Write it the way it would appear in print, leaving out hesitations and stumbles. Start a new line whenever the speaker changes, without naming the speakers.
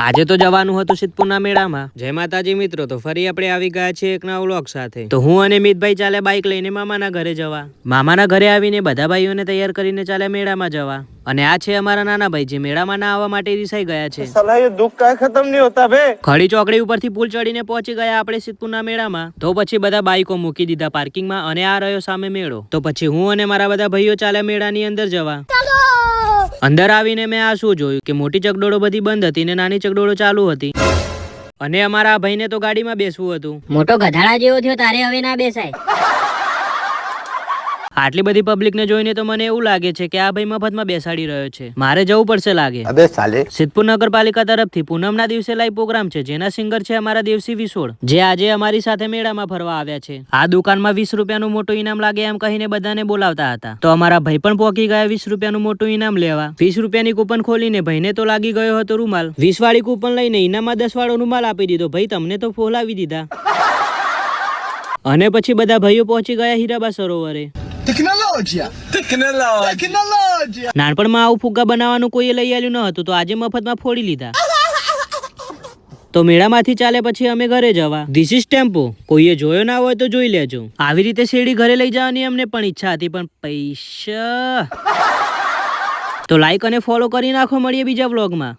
આજે તો જવાનું હતું સિદ્ધપુરના મેળામાં। જય માતાજી મિત્રો, તો ફરી આપણે આવી ગયા છીએ એક નવા વ્લોગ સાથે। તો હું અને મિતભાઈ ચાલે બાઇક લઈને મામાના ઘરે જવા। મામાના ઘરે આવીને બધા ભાઈઓને તૈયાર કરીને ચાલે મેળામાં જવા। અને આ છે અમારા નાના ભાઈ, જે મેળામાં ના આવવા માટે રિસાઈ ગયા છે।
साला ये दुख का खत्म नहीं होता बे।
ખડી ચોકડી ઉપરથી પુલ ચડીને પહોંચી ગયા આપણે સિદ્ધપુરના મેળામાં। તો પછી બધા બાઈકો મૂકી દીધા પાર્કિંગમાં અને આ રહ્યો સામે મેળો। તો પછી હું અને મારા બધા ભાઈઓ ચાલે મેળાની અંદર જવા। અંદર આવીને મેં આ શું જોયું કે મોટી ચકડોળો બધી બંધ હતી ને નાની ચકડોળો ચાલુ હતી। અને અમારા ભાઈને તો ગાડીમાં બેસવું હતું।
મોટો ગધાડા જેવો થયો, તારે હવે ના બેસાય।
આટલી બધી પબ્લિક ને જોઈને તો મને એવું લાગે છે કે આ ભાઈ મફતમાં બેસાડી રહ્યો છે। મારે જવું પડશે લાગે।
अबे साले।
સિદ્ધપુર નગરપાલિકા તરફથી પૂનમના દિવસે લાઈવ પ્રોગ્રામ છે, જેના સિંગર છે અમારા દેવસી વિસોડ, જે આજે અમારી સાથે મેળામાં ફરવા આવ્યા છે। આ દુકાનમાં 20 રૂપિયાનું મોટું ઇનામ લાગે એમ કહીને બધાને બોલાવતા હતા। તો અમારા ભાઈ પણ પહોંચી ગયા 20 રૂપિયાનું મોટું ઇનામ લેવા। 20 રૂપિયાની કૂપન ખોલીને ભાઈને તો લાગી ગયો હતો રૂમાલ। 20 વાળી કૂપન લઈને ઇનામમાં 10 વાળો રૂમાલ આપી દીધો। ભાઈ તમને તો ફોલાવી દીધા। અને પછી બધા ભાઈઓ પહોંચી ગયા હીરાબા સરોવરે। નાનપણમાં આવું ફુગ્ગા બનાવવાનું કોઈએ લઈ આવ્યું ન હતું, તો આજે મફતમાં ફોડી લીધા। તો મેળામાંથી ચાલે પછી અમે ઘરે જવા। ધીસ ઇઝ ટેમ્પો, કોઈએ જોયો ના હોય તો જોઈ લેજો। આવી રીતે શેરડી ઘરે લઈ જવાની અમને પણ ઈચ્છા હતી, પણ પૈસા। તો લાઈક અને ફોલો કરી નાખો, મળીએ બીજા વ્લોગમાં।